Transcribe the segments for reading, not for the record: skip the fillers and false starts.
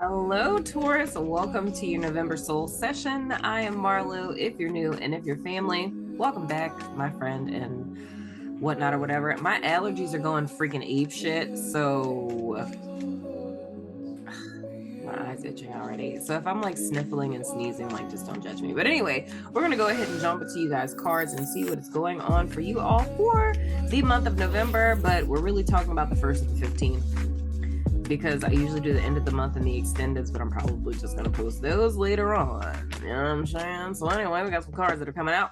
Hello, Taurus. Welcome to your November Soul Session. I am Marlowe. If you're new and if you're family, welcome back, my friend, and whatnot or whatever. My allergies are going freaking ape shit, so my eyes itching already. So if I'm like sniffling and sneezing, like just don't judge me. But anyway, we're gonna go ahead and jump into you guys' cards and see what is going on for you all for the month of November. But we're really talking about the 1st and the 15th. Because I usually do the end of the month and the extendeds, but I'm probably just going to post those later on. You know what I'm saying? So anyway, we got some cards that are coming out.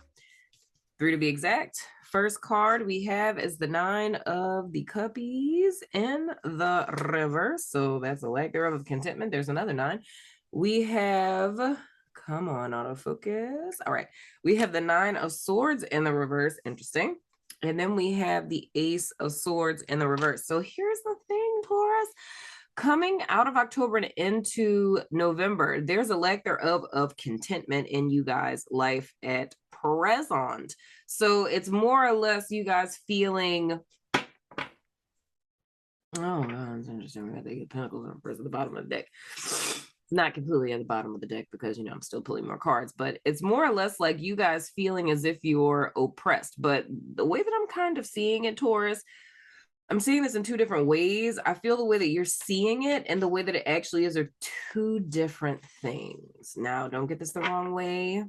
3 to be exact. First card we have is the 9 of the Cuppies in the reverse. So that's a lack thereof of contentment. There's another 9. We have, come on, autofocus. All right. We have the 9 of Swords in the reverse. Interesting. And then we have the Ace of Swords in the reverse. So here's the thing, Taurus. Coming out of October and into November, there's a lack thereof of contentment in you guys' life at present. So it's more or less you guys feeling, oh, that's interesting. We got the 8 of Pentacles on the bottom of the deck. Not completely at the bottom of the deck because, you know, I'm still pulling more cards, but it's more or less like you guys feeling as if you're oppressed. But the way that I'm kind of seeing it, Taurus, I'm seeing this in 2 different ways. I feel the way that you're seeing it and the way that it actually is are 2 different things. Now, don't get this the wrong way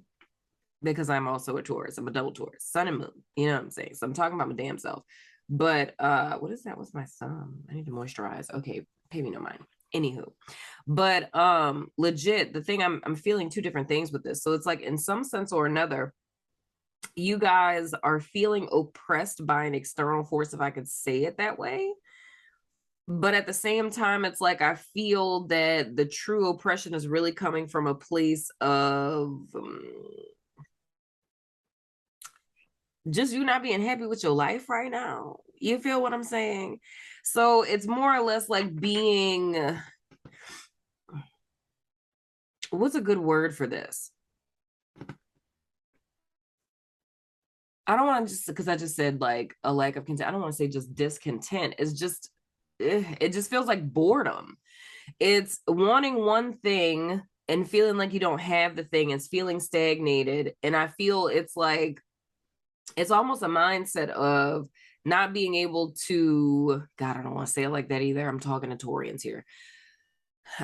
because I'm also a Taurus. I'm a double Taurus, sun and moon. You know what I'm saying? So I'm talking about my damn self. But what is that? What's my sun? I need to moisturize. Okay, pay me no mind. Anywho, but legit, the thing I'm feeling 2 different things with this. So it's like in some sense or another, you guys are feeling oppressed by an external force, if I could say it that way. But at the same time, it's like I feel that the true oppression is really coming from a place of just you not being happy with your life right now. You feel what I'm saying? So it's more or less like being, what's a good word for this? I don't want to just, because I just said like a lack of content. I don't want to say just discontent. It's just, it just feels like boredom. It's wanting one thing and feeling like you don't have the thing. It's feeling stagnated. And I feel it's like, it's almost a mindset of not being able to, God, I don't want to say it like that either. I'm talking to Taurians here.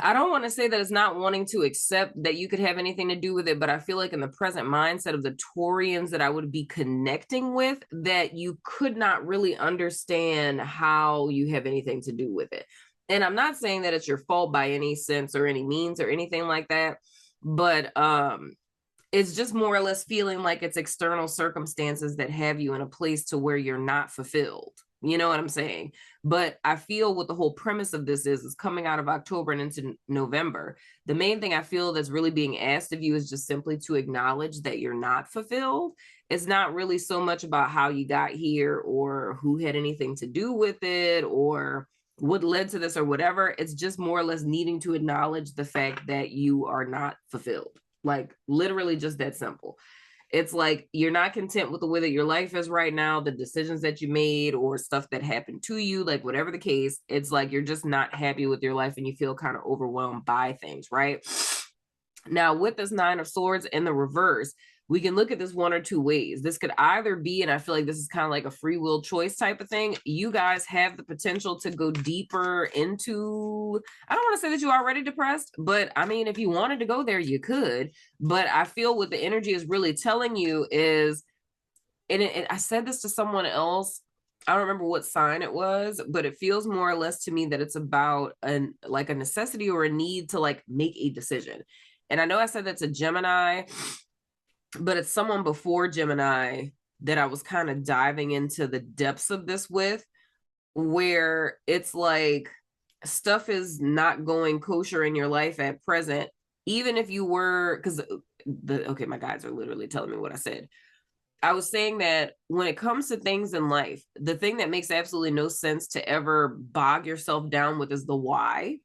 I don't want to say that it's not wanting to accept that you could have anything to do with it, but I feel like in the present mindset of the Taurians that I would be connecting with, that you could not really understand how you have anything to do with it. And I'm not saying that it's your fault by any sense or any means or anything like that, but it's just more or less feeling like it's external circumstances that have you in a place to where you're not fulfilled. You know what I'm saying? But I feel what the whole premise of this is coming out of October and into November. The main thing I feel that's really being asked of you is just simply to acknowledge that you're not fulfilled. It's not really so much about how you got here or who had anything to do with it or what led to this or whatever. It's just more or less needing to acknowledge the fact that you are not fulfilled. Like literally just that simple. It's like you're not content with the way that your life is right now, the decisions that you made or stuff that happened to you, like whatever the case, it's like you're just not happy with your life and you feel kind of overwhelmed by things, right? Now, with this 9 of Swords in the reverse, we can look at this 1 or 2 ways. This could either be, and I feel like this is kind of like a free will choice type of thing. You guys have the potential to go deeper into, I don't want to say that you're already depressed, but I mean, if you wanted to go there, you could. But I feel what the energy is really telling you is, and I said this to someone else, I don't remember what sign it was, but it feels more or less to me that it's about like a necessity or a need to like make a decision. And I know I said that's a Gemini, but it's someone before Gemini that I was kind of diving into the depths of this with, where it's like stuff is not going kosher in your life at present, even if you were, because okay, my guides are literally telling me what I said. I was saying that when it comes to things in life, the thing that makes absolutely no sense to ever bog yourself down with is the why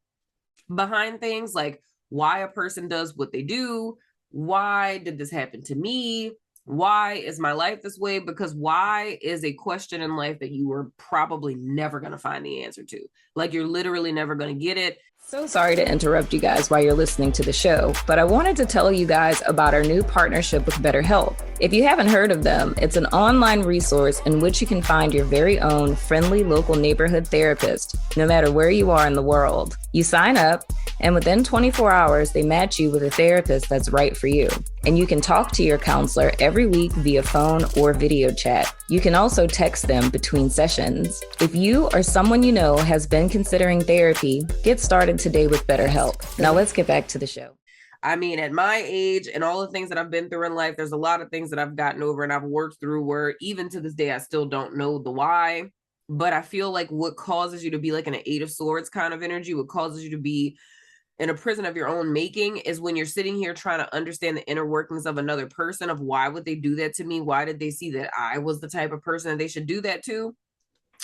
behind things, like why a person does what they do. Why did this happen to me? Why is my life this way? Because why is a question in life that you were probably never going to find the answer to. Like you're literally never going to get it. So sorry to interrupt you guys while you're listening to the show, but I wanted to tell you guys about our new partnership with BetterHelp. If you haven't heard of them, it's an online resource in which you can find your very own friendly local neighborhood therapist, no matter where you are in the world. You sign up, and within 24 hours, they match you with a therapist that's right for you. And you can talk to your counselor every week via phone or video chat. You can also text them between sessions. If you or someone you know has been considering therapy, get started today with BetterHelp. Now let's get back to the show. I mean, at my age and all the things that I've been through in life, there's a lot of things that I've gotten over and I've worked through where even to this day, I still don't know the why. But I feel like what causes you to be like in an Eight of Swords kind of energy, what causes you to be in a prison of your own making is when you're sitting here trying to understand the inner workings of another person, of why would they do that to me? Why did they see that I was the type of person that they should do that to?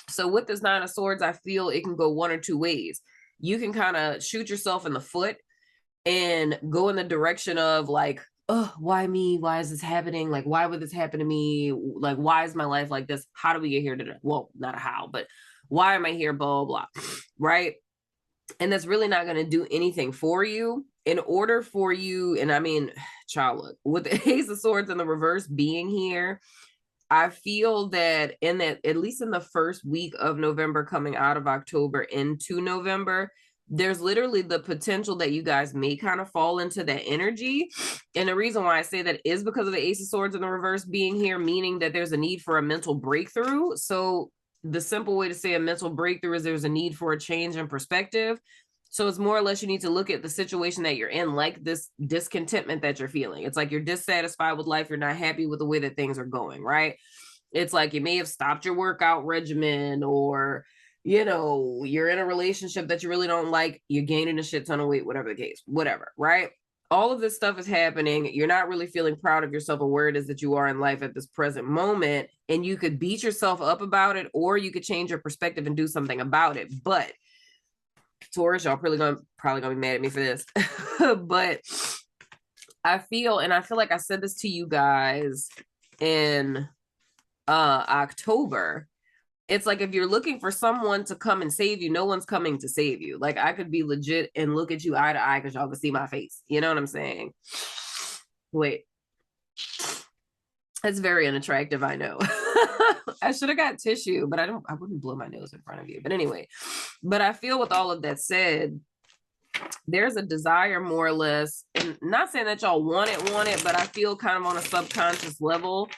So with this Nine of Swords, I feel it can go one or two ways. You can kind of shoot yourself in the foot and go in the direction of like, oh, why me? Why is this happening? Like, why would this happen to me? Like, why is my life like this? How do we get here today? Well, not a how, but why am I here? Blah, blah, blah, right? And that's really not going to do anything for you. In order for you, and I mean, child, look, with the Ace of Swords in the reverse being here, I feel that in that, at least in the first week of November, coming out of October into November, there's literally the potential that you guys may kind of fall into that energy. And the reason why I say that is because of the Ace of Swords in the reverse being here, meaning that there's a need for a mental breakthrough. So the simple way to say a mental breakthrough is there's a need for a change in perspective. So it's more or less you need to look at the situation that you're in, like this discontentment that you're feeling. It's like you're dissatisfied with life. You're not happy with the way that things are going, right? It's like you may have stopped your workout regimen, or, you know, you're in a relationship that you really don't like. You're gaining a shit ton of weight, whatever the case, whatever, right? All of this stuff is happening. You're not really feeling proud of yourself or where it is that you are in life at this present moment. And you could beat yourself up about it, or you could change your perspective and do something about it. But Taurus, y'all probably gonna be mad at me for this. But I feel like I said this to you guys in October. It's like if you're looking for someone to come and save you, no one's coming to save you. Like I could be legit and look at you eye to eye because y'all can see my face. You know what I'm saying? Wait. That's very unattractive, I know. I should have got tissue, but I wouldn't blow my nose in front of you. But anyway, but I feel with all of that said, there's a desire more or less, and not saying that y'all want it, but I feel kind of on a subconscious level,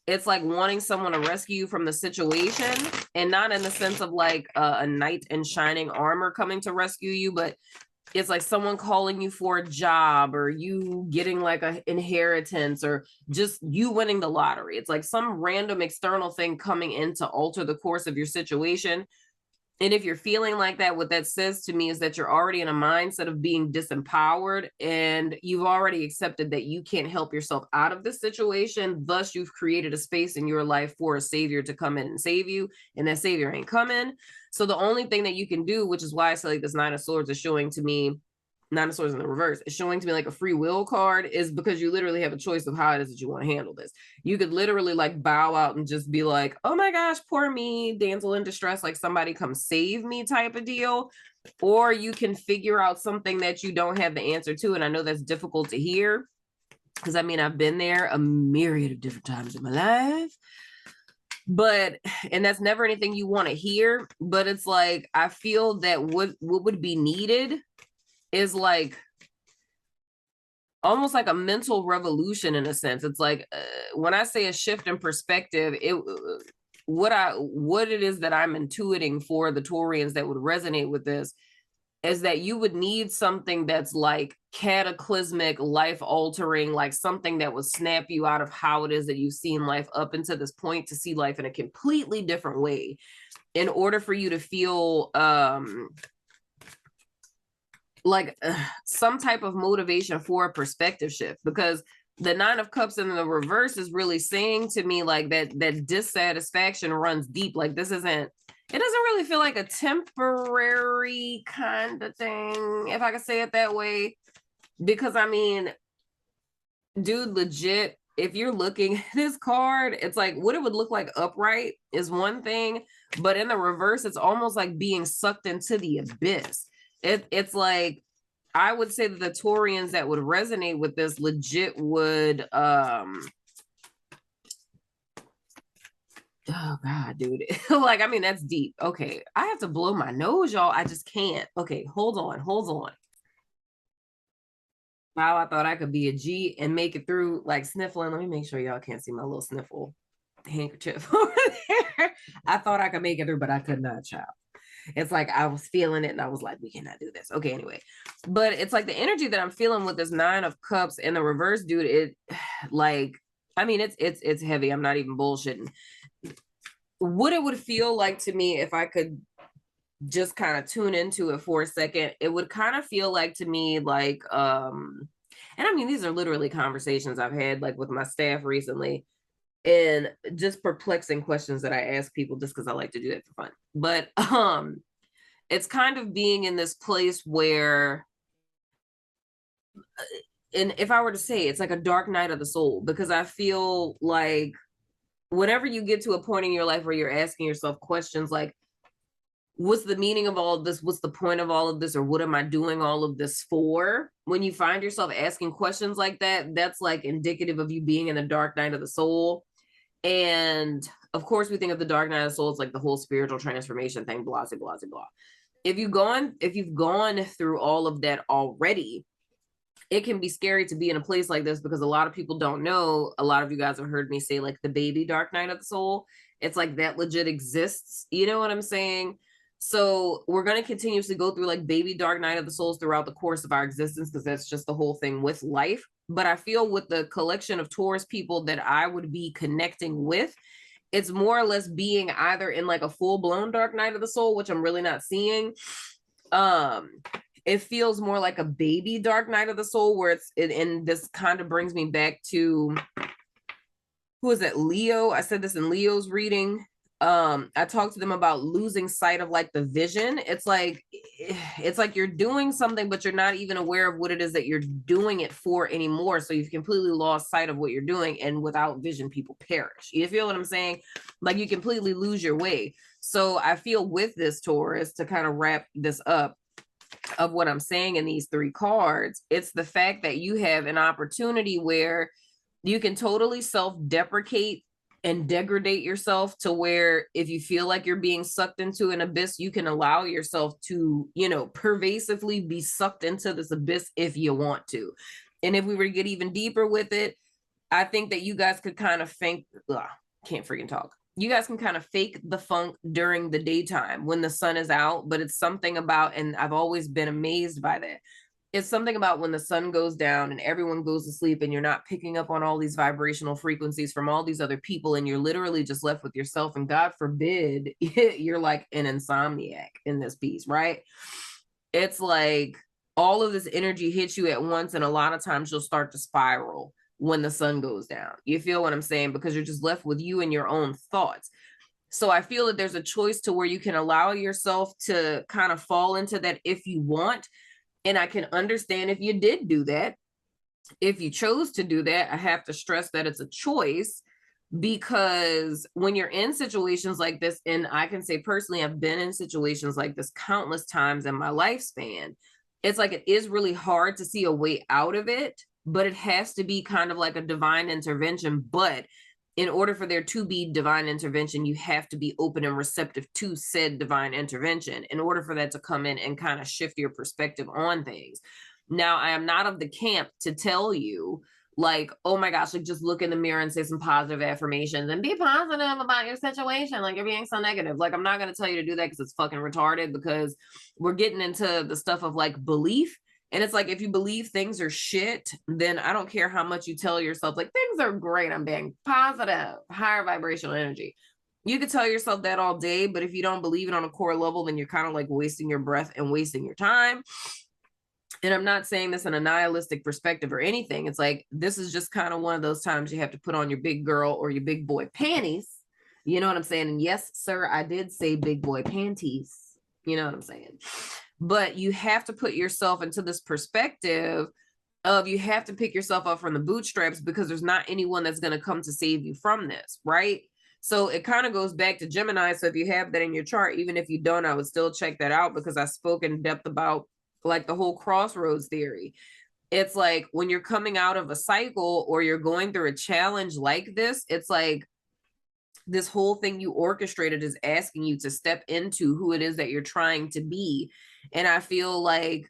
it's like wanting someone to rescue you from the situation, and not in the sense of like a knight in shining armor coming to rescue you, but it's like someone calling you for a job, or you getting like an inheritance, or just you winning the lottery. It's like some random external thing coming in to alter the course of your situation. And if you're feeling like that, what that says to me is that you're already in a mindset of being disempowered, and you've already accepted that you can't help yourself out of this situation. Thus, you've created a space in your life for a savior to come in and save you, and that savior ain't coming. So the only thing that you can do, which is why I say like this Nine of Swords is showing to me, Nine of Swords in the reverse, is showing to me like a free will card, is because you literally have a choice of how it is that you want to handle this. You could literally like bow out and just be like, oh my gosh, poor me, damsel in distress, like somebody come save me type of deal. Or you can figure out something that you don't have the answer to. And I know that's difficult to hear, because I mean, I've been there a myriad of different times in my life. But, and that's never anything you want to hear, but it's like, I feel that what would be needed is like almost like a mental revolution in a sense. It's like when I say a shift in perspective, what it is that I'm intuiting for the Taurians that would resonate with this is that you would need something that's like cataclysmic, life altering, like something that would snap you out of how it is that you've seen life up until this point, to see life in a completely different way in order for you to feel some type of motivation for a perspective shift. Because the Nine of Cups in the reverse is really saying to me like that dissatisfaction runs deep. Like this isn't, it doesn't really feel like a temporary kind of thing, if I could say it that way. Because I mean, dude, legit, if you're looking at this card, it's like what it would look like upright is one thing, but in the reverse, it's almost like being sucked into the abyss. It's like, I would say that the Taurians that would resonate with this legit would, oh God, dude. Like, I mean, that's deep. Okay. I have to blow my nose, y'all. I just can't. Okay, hold on. Wow, I thought I could be a G and make it through like sniffling. Let me make sure y'all can't see my little sniffle handkerchief over there. I thought I could make it through, but I could not, child. It's like I was feeling it and I was like, we cannot do this. Okay, anyway. But it's like the energy that I'm feeling with this 9 of Cups and the reverse, dude, it like, I mean, it's heavy. I'm not even bullshitting. What it would feel like to me if I could just kind of tune into it for a second, it would kind of feel like to me like and I mean, these are literally conversations I've had like with my staff recently, and just perplexing questions that I ask people just because I like to do that for fun. But it's kind of being in this place where, and if I were to say, it's like a dark night of the soul, because I feel like whenever you get to a point in your life where you're asking yourself questions like, what's the meaning of all of this? What's the point of all of this? Or what am I doing all of this for? When you find yourself asking questions like that, that's like indicative of you being in a dark night of the soul. And of course, we think of the dark night of the soul as like the whole spiritual transformation thing, blah, blah, blah, blah. If you've gone through all of that already, it can be scary to be in a place like this because a lot of people don't know. A lot of you guys have heard me say like the baby dark night of the soul. It's like that legit exists. You know what I'm saying? So we're going to continuously go through like baby dark night of the souls throughout the course of our existence, because that's just the whole thing with life. But I feel with the collection of Taurus people that I would be connecting with, it's more or less being either in like a full-blown dark night of the soul, which I'm really not seeing. It feels more like a baby dark night of the soul, where and this kind of brings me back to, who is it? Leo. I said this in Leo's reading. I talked to them about losing sight of like the vision. It's like you're doing something, but you're not even aware of what it is that you're doing it for anymore. So you've completely lost sight of what you're doing, and without vision, people perish. You feel what I'm saying? Like you completely lose your way. So I feel with this Taurus, to kind of wrap this up, of what I'm saying in these 3 cards, it's the fact that you have an opportunity where you can totally self-deprecate and degrade yourself, to where if you feel like you're being sucked into an abyss, you can allow yourself to, you know, pervasively be sucked into this abyss if you want to. And if we were to get even deeper with it, I think that you guys could kind of can't freaking talk. You guys can kind of fake the funk during the daytime when the sun is out, but it's something about, and I've always been amazed by that, it's something about when the sun goes down and everyone goes to sleep and you're not picking up on all these vibrational frequencies from all these other people, and you're literally just left with yourself, and God forbid you're like an insomniac in this piece, right? It's like all of this energy hits you at once, and a lot of times you'll start to spiral when the sun goes down. You feel what I'm saying? Because you're just left with you and your own thoughts. So I feel that there's a choice to where you can allow yourself to kind of fall into that if you want. And I can understand if you did do that. If you chose to do that, I have to stress that it's a choice, because when you're in situations like this, and I can say personally, I've been in situations like this countless times in my lifespan, it's like it is really hard to see a way out of it, but it has to be kind of like a divine intervention. But in order for there to be divine intervention, you have to be open and receptive to said divine intervention in order for that to come in and kind of shift your perspective on things. Now, I am not of the camp to tell you like, oh my gosh, like just look in the mirror and say some positive affirmations and be positive about your situation. Like you're being so negative. Like, I'm not going to tell you to do that because it's fucking retarded, because we're getting into the stuff of like belief. And it's like, if you believe things are shit, then I don't care how much you tell yourself, like, things are great, I'm being positive, higher vibrational energy. You could tell yourself that all day, but if you don't believe it on a core level, then you're kind of like wasting your breath and wasting your time. And I'm not saying this in a nihilistic perspective or anything. It's like, this is just kind of one of those times you have to put on your big girl or your big boy panties. You know what I'm saying? And yes, sir, I did say big boy panties. You know what I'm saying? But you have to put yourself into this perspective of, you have to pick yourself up from the bootstraps, because there's not anyone that's going to come to save you from this, right? So it kind of goes back to Gemini. So if you have that in your chart, even if you don't, I would still check that out, because I spoke in depth about like the whole crossroads theory. It's like when you're coming out of a cycle or you're going through a challenge like this, it's like this whole thing you orchestrated is asking you to step into who it is that you're trying to be. And I feel like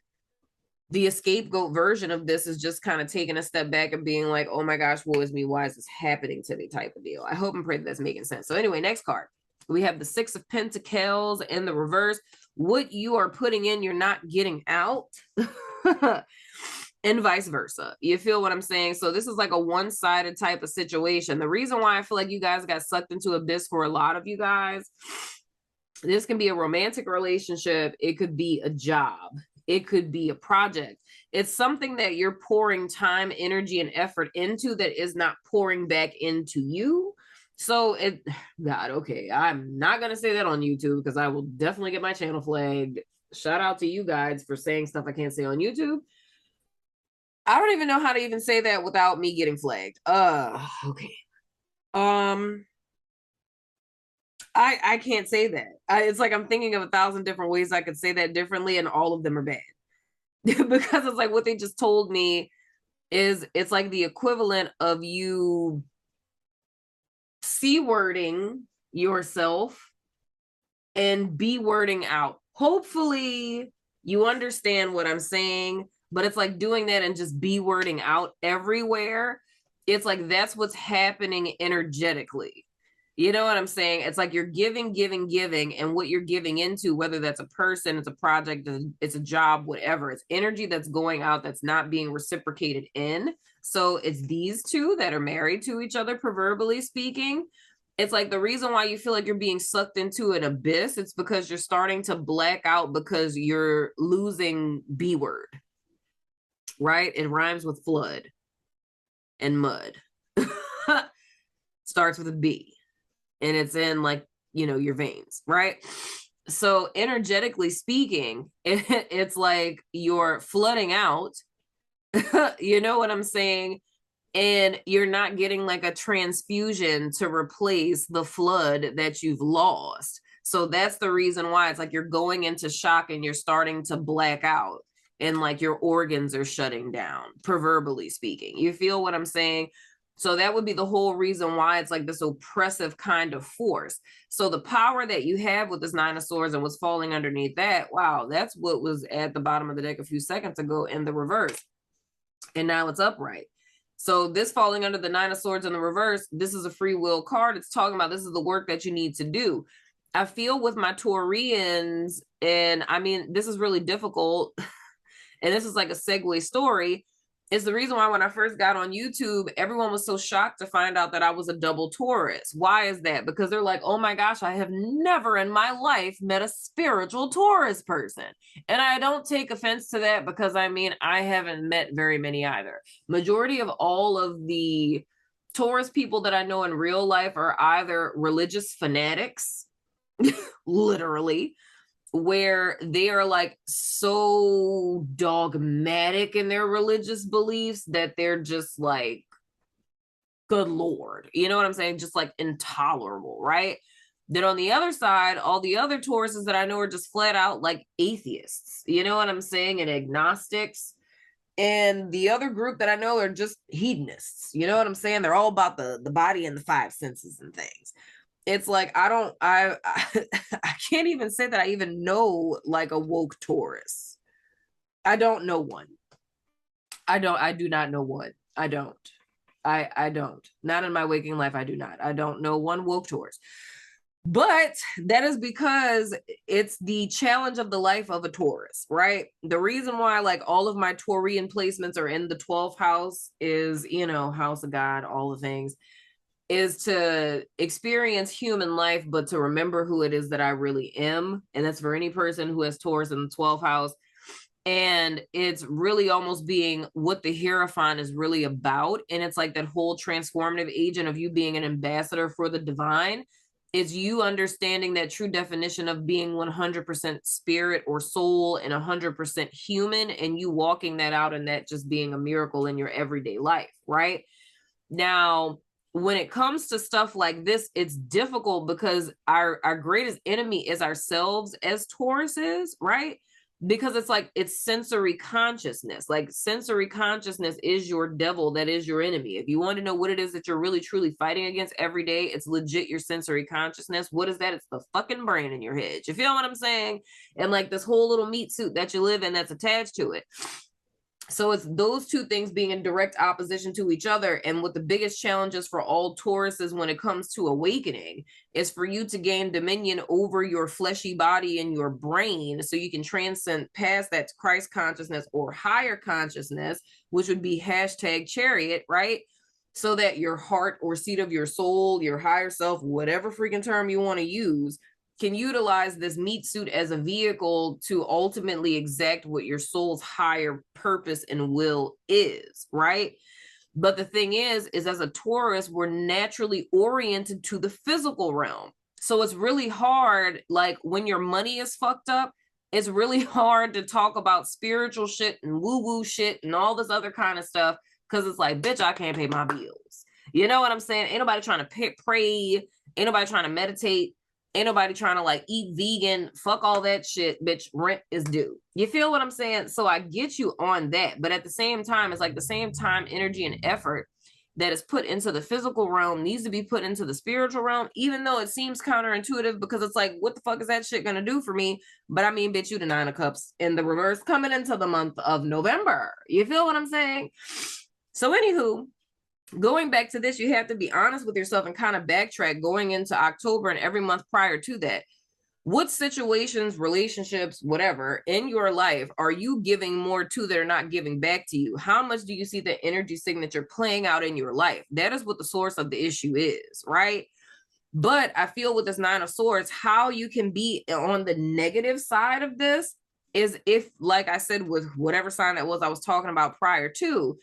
the scapegoat version of this is just kind of taking a step back and being like, oh my gosh, woe is me, why is this happening to me type of deal. I hope and pray that that's making sense. So anyway, next card. We have the Six of Pentacles in the reverse. What you are putting in, you're not getting out. And vice versa. You feel what I'm saying? So this is like a one-sided type of situation. The reason why I feel like you guys got sucked into abyss for a lot of you guys, this can be a romantic relationship. It could be a job. It could be a project. It's something that you're pouring time, energy, and effort into that is not pouring back into you. So God, okay, I'm not going to say that on YouTube because I will definitely get my channel flagged. Shout out to you guys for saying stuff I can't say on YouTube. I don't even know how to even say that without me getting flagged. Okay. I can't say that. It's like I'm thinking of 1,000 different ways I could say that differently, and all of them are bad. Because it's like what they just told me is it's like the equivalent of you C-wording yourself and B-wording out. Hopefully you understand what I'm saying, but it's like doing that and just B-wording out everywhere. It's like that's what's happening energetically. You know what I'm saying? It's like you're giving, and what you're giving into, whether that's a person, it's a project, it's a job, whatever, it's energy that's going out that's not being reciprocated in. So it's these two that are married to each other, proverbially speaking. It's like the reason why you feel like you're being sucked into an abyss, it's because you're starting to black out because you're losing B word, right? It rhymes with flood and mud. Starts with a B. And it's in like, you know, your veins, right? So energetically speaking, it's like you're flooding out, you know what I'm saying? And you're not getting like a transfusion to replace the flood that you've lost. So that's the reason why it's like you're going into shock and you're starting to black out and like your organs are shutting down, proverbially speaking. You feel what I'm saying? So that would be the whole reason why it's like this oppressive kind of force. So the power that you have with this Nine of Swords and what's falling underneath that, wow, that's what was at the bottom of the deck a few seconds ago in the reverse. And now it's upright. So this falling under the Nine of Swords in the reverse, this is a free will card. It's talking about this is the work that you need to do. I feel with my Taurians, and I mean, this is really difficult, and this is like a segue story, is the reason why when I first got on YouTube, everyone was so shocked to find out that I was a double Taurus. Why is that? Because they're like, oh my gosh, I have never in my life met a spiritual Taurus person. And I don't take offense to that because I mean, I haven't met very many either. Majority of all of the Taurus people that I know in real life are either religious fanatics, literally, where they are like so dogmatic in their religious beliefs that they're just like, good Lord, you know what I'm saying? Just like intolerable, right? Then on the other side, all the other Tauruses that I know are just flat out like atheists, you know what I'm saying? And agnostics. And the other group that I know are just hedonists, you know what I'm saying? They're all about the body and the five senses and things. It's like I can't even say that I even know like a woke Taurus. I don't know one. I do not know one. I don't. Not in my waking life. I do not. I don't know one woke Taurus. But that is because it's the challenge of the life of a Taurus, right? The reason why like all of my Taurian placements are in the 12th house is, you know, house of God, all the things, is to experience human life, but to remember who it is that I really am. And that's for any person who has Taurus in the 12th house. And it's really almost being what the Hierophant is really about. And it's like that whole transformative agent of you being an ambassador for the divine. It's you understanding that true definition of being 100% spirit or soul and 100% human, and you walking that out and that just being a miracle in your everyday life, right? Now, when it comes to stuff like this, it's difficult because our greatest enemy is ourselves as Tauruses, right? Because it's like, it's sensory consciousness. Like, sensory consciousness is your devil, that is your enemy. If you want to know what it is that you're really truly fighting against every day, it's legit your sensory consciousness. What is that? It's the fucking brain in your head. You feel what I'm saying? And like this whole little meat suit that you live in that's attached to it. So it's those two things being in direct opposition to each other. And what the biggest challenges for all Tauruses when it comes to awakening is for you to gain dominion over your fleshy body and your brain, so you can transcend past that to Christ consciousness or higher consciousness, which would be hashtag chariot, right? So that your heart or seat of your soul, your higher self, whatever freaking term you want to use, can utilize this meat suit as a vehicle to ultimately exact what your soul's higher purpose and will is, right? But the thing is as a Taurus, we're naturally oriented to the physical realm. So it's really hard, like when your money is fucked up, it's really hard to talk about spiritual shit and woo-woo shit and all this other kind of stuff, because it's like, bitch, I can't pay my bills. You know what I'm saying? Ain't nobody trying to pray, ain't nobody trying to meditate, ain't nobody trying to like eat vegan. Fuck all that shit, bitch. Rent is due. You feel what I'm saying? So I get you on that. But at the same time, it's like the same time, energy, and effort that is put into the physical realm needs to be put into the spiritual realm, even though it seems counterintuitive, because it's like, what the fuck is that shit going to do for me? But I mean, bitch, you the Nine of Cups in the reverse coming into the month of November. You feel what I'm saying? So anywho, going back to this, you have to be honest with yourself and kind of backtrack going into October and every month prior to that. What situations, relationships, whatever in your life are you giving more to that are not giving back to you? How much do you see the energy signature playing out in your life? That is what the source of the issue is, right? But I feel with this Nine of Swords, how you can be on the negative side of this is if, like I said, with whatever sign that was I was talking about prior to,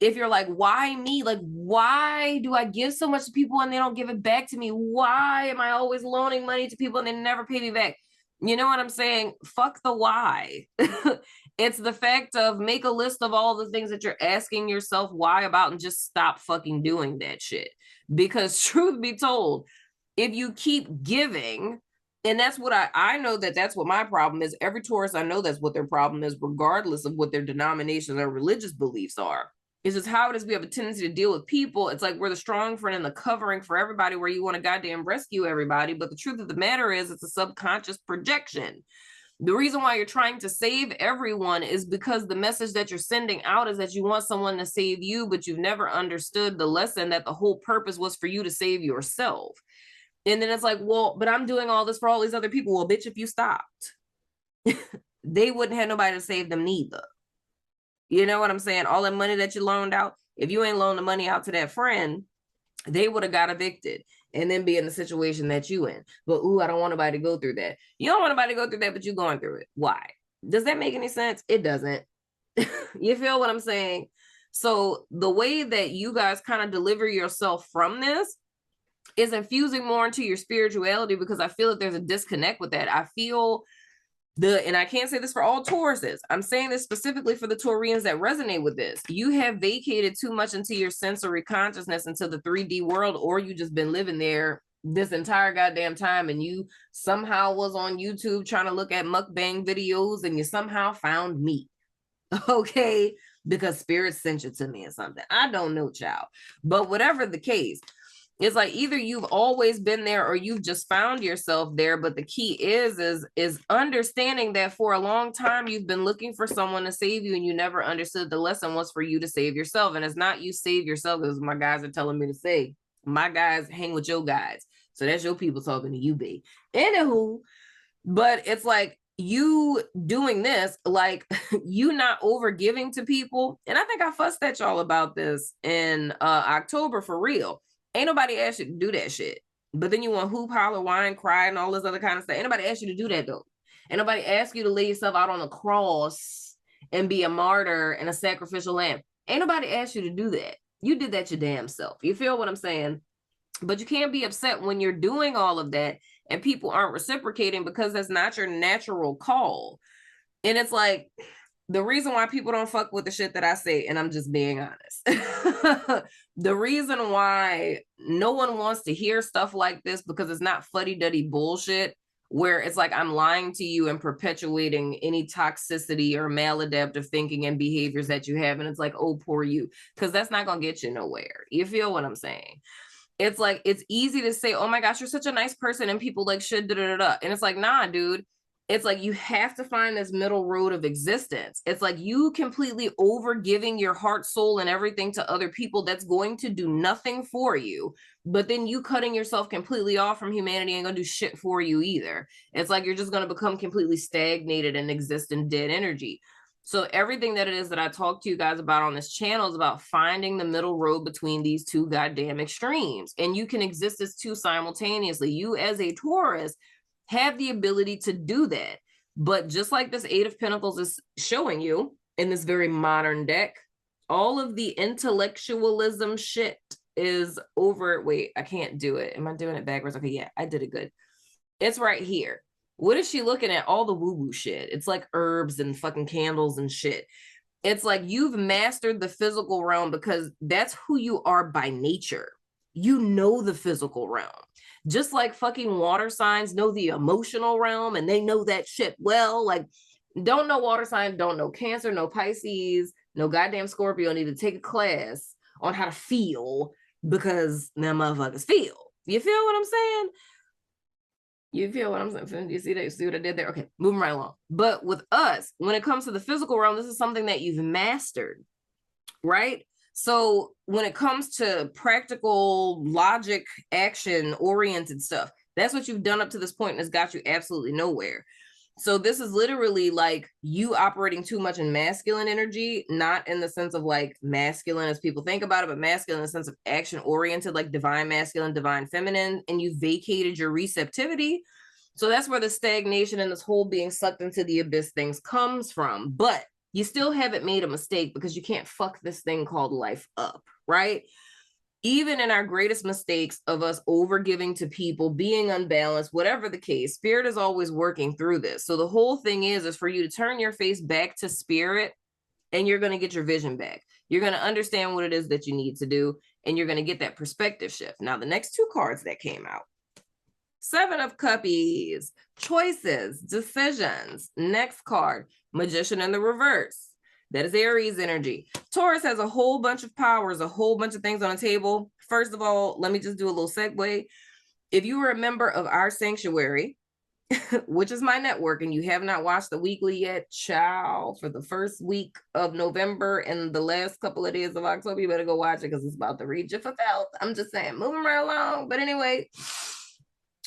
if you're like, why me? Like, why do I give so much to people and they don't give it back to me? Why am I always loaning money to people and they never pay me back? You know what I'm saying? Fuck the why. It's the fact of make a list of all the things that you're asking yourself why about and just stop fucking doing that shit. Because truth be told, if you keep giving, and that's what I know that's what my problem is. Every Taurus, I know that's what their problem is, regardless of what their denominations or religious beliefs are. It's just how it is we have a tendency to deal with people. It's like we're the strong friend and the covering for everybody, where you want to goddamn rescue everybody. But the truth of the matter is it's a subconscious projection. The reason why you're trying to save everyone is because the message that you're sending out is that you want someone to save you, but you've never understood the lesson that the whole purpose was for you to save yourself. And then it's like, well, but I'm doing all this for all these other people. Well, bitch, if you stopped, they wouldn't have nobody to save them neither. You know what I'm saying? All that money that you loaned out, if you ain't loaned the money out to that friend, they would have got evicted and then be in the situation that you in. But, ooh, I don't want nobody to go through that. You don't want nobody to go through that, but you're going through it. Why? Does that make any sense? It doesn't. You feel what I'm saying? So the way that you guys kind of deliver yourself from this is infusing more into your spirituality, because I feel that there's a disconnect with that. I feel and I can't say this for all Tauruses. I'm saying this specifically for the Taurians that resonate with this. You have vacated too much into your sensory consciousness, into the 3D world, or you just been living there this entire goddamn time, and you somehow was on YouTube trying to look at mukbang videos and you somehow found me. Okay? Because spirit sent you to me or something. I don't know, child. But whatever the case, it's like either you've always been there or you've just found yourself there. But the key is understanding that for a long time you've been looking for someone to save you, and you never understood the lesson was for you to save yourself. And it's not you save yourself, as my guys are telling me to say. My guys hang with your guys, so that's your people talking to you, B. Anywho, but it's like you doing this, like you not over giving to people. And I think I fussed at y'all about this in October for real. Ain't nobody asked you to do that shit. But then you want hoop, holler, whine, cry, and all this other kind of stuff. Ain't nobody asked you to do that, though. Ain't nobody asked you to lay yourself out on a cross and be a martyr and a sacrificial lamb. Ain't nobody asked you to do that. You did that your damn self. You feel what I'm saying? But you can't be upset when you're doing all of that and people aren't reciprocating, because that's not your natural call. And it's like, the reason why people don't fuck with the shit that I say, and I'm just being honest, the reason why no one wants to hear stuff like this, because it's not fuddy-duddy bullshit where it's like I'm lying to you and perpetuating any toxicity or maladaptive thinking and behaviors that you have. And it's like, oh, poor you, because that's not going to get you nowhere. You feel what I'm saying? It's like, it's easy to say, oh my gosh, you're such a nice person, and people like should da da da. And it's like, nah, dude. It's like you have to find this middle road of existence. It's like you completely over giving your heart, soul, and everything to other people that's going to do nothing for you. But then you cutting yourself completely off from humanity ain't gonna do shit for you either. It's like you're just gonna become completely stagnated and exist in dead energy. So everything that it is that I talk to you guys about on this channel is about finding the middle road between these two goddamn extremes. And you can exist as two simultaneously. You as a Taurus have the ability to do that. But just like this Eight of Pentacles is showing you in this very modern deck, all of the intellectualism shit is over. Wait, I can't do it. Am I doing it backwards? Okay, yeah, I did it good. It's right here. What is she looking at? All the woo-woo shit. It's like herbs and fucking candles and shit. It's like you've mastered the physical realm because that's who you are by nature. You know the physical realm. Just like fucking water signs know the emotional realm, and they know that shit well. Like, don't know water sign, don't know Cancer, no Pisces, no goddamn Scorpio need to take a class on how to feel, because them motherfuckers feel. You feel what I'm saying? You feel what I'm saying? You see that? You see what I did there? Okay, moving right along. But with us, when it comes to the physical realm, this is something that you've mastered, right? So when it comes to practical logic, action oriented stuff, that's what you've done up to this point and it's got you absolutely nowhere. So this is literally like you operating too much in masculine energy, not in the sense of like masculine as people think about it, but masculine in the sense of action oriented, like divine masculine, divine feminine, and you vacated your receptivity. So that's where the stagnation and this whole being sucked into the abyss things comes from. But you still haven't made a mistake because you can't fuck this thing called life up, right? Even in our greatest mistakes of us overgiving to people, being unbalanced, whatever the case, spirit is always working through this. So the whole thing is for you to turn your face back to spirit, and you're going to get your vision back. You're going to understand what it is that you need to do, and you're going to get that perspective shift. Now, the next two cards that came out, Seven of Cuppies, choices, decisions. Next card, Magician in the reverse. That is Aries energy. Taurus has a whole bunch of powers, a whole bunch of things on the table. First of all, let me just do a little segue. If you were a member of our sanctuary, which is my network, and you have not watched the weekly yet, ciao, for the first week of November and the last couple of days of October, you better go watch it because it's about to read you for filth. I'm just saying, moving right along. But anyway,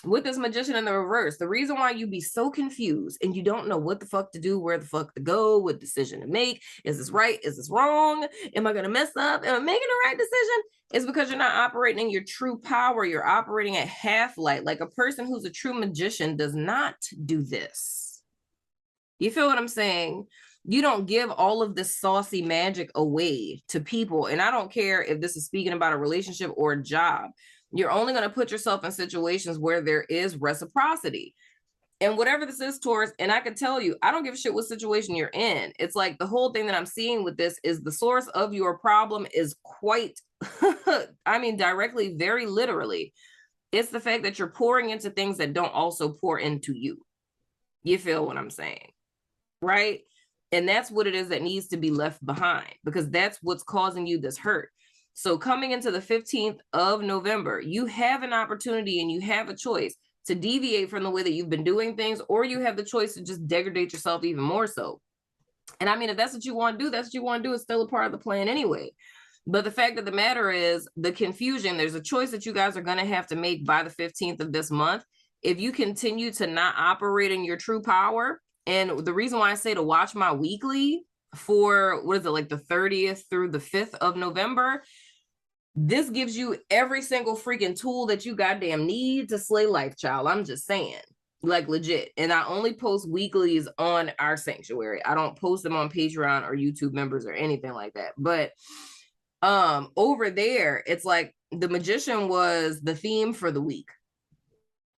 with this Magician in the reverse, the reason why you be so confused and you don't know what the fuck to do, where the fuck to go, what decision to make, is this right, is this wrong, am I going to mess up, am I making the right decision, is because you're not operating in your true power. You're operating at half light. Like a person who's a true magician does not do this. You feel what I'm saying? You don't give all of this saucy magic away to people. And I don't care if this is speaking about a relationship or a job. You're only going to put yourself in situations where there is reciprocity. And whatever this is, Taurus, and I can tell you, I don't give a shit what situation you're in. It's like the whole thing that I'm seeing with this is the source of your problem is quite, I mean, directly, very literally. It's the fact that you're pouring into things that don't also pour into you. You feel what I'm saying? Right? And that's what it is that needs to be left behind, because that's what's causing you this hurt. So coming into the 15th of November, you have an opportunity and you have a choice to deviate from the way that you've been doing things, or you have the choice to just degrade yourself even more so. And I mean, if that's what you want to do, that's what you want to do. It's still a part of the plan anyway. But the fact of the matter is the confusion, there's a choice that you guys are going to have to make by the 15th of this month. If you continue to not operate in your true power, and the reason why I say to watch my weekly for, what is it, like the 30th through the 5th of November, this gives you every single freaking tool that you goddamn need to slay life, child. I'm just saying, like legit. And I only post weeklies on our sanctuary. I don't post them on Patreon or YouTube members or anything like that. But over there, it's like the Magician was the theme for the week,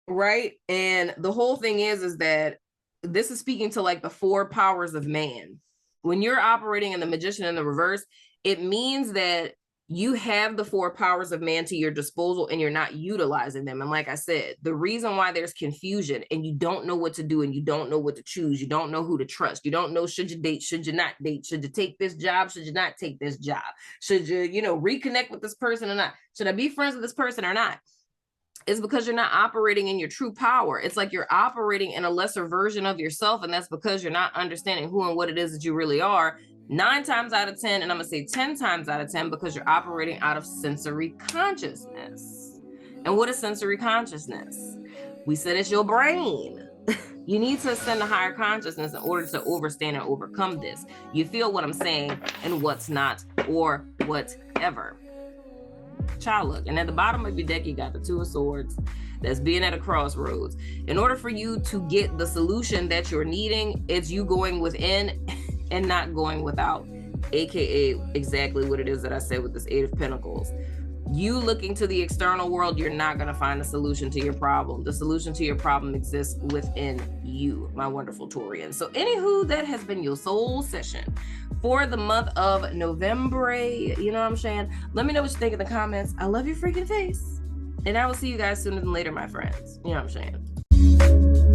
right? And the whole thing is that this is speaking to like the four powers of man, when you're operating in the Magician in the reverse, it means that you have the 4 powers of man to your disposal and you're not utilizing them. And like I said, the reason why there's confusion and you don't know what to do and you don't know what to choose, you don't know who to trust, you don't know, should you date, should you not date, should you take this job, should you not take this job, should you, reconnect with this person or not, should I be friends with this person or not? It's because you're not operating in your true power. It's like you're operating in a lesser version of yourself, and that's because you're not understanding who and what it is that you really are. 9 times out of 10, and I'm gonna say 10 times out of 10, because you're operating out of sensory consciousness. And what is sensory consciousness? We said it's your brain. You need to ascend to higher consciousness in order to overstand and overcome this. You feel what I'm saying and what's not, or whatever. Child, look, and at the bottom of your deck, you got the 2 of Swords that's being at a crossroads. In order for you to get the solution that you're needing, it's you going within and not going without, aka exactly what it is that I said with this 8 of Pentacles. You looking to the external world, you're not going to find a solution to your problem. The solution to your problem exists within you, my wonderful Taurian. So anywho, that has been your soul session for the month of November. You know what I'm saying? Let me know what you think in the comments. I love your freaking face. And I will see you guys sooner than later, my friends. You know what I'm saying?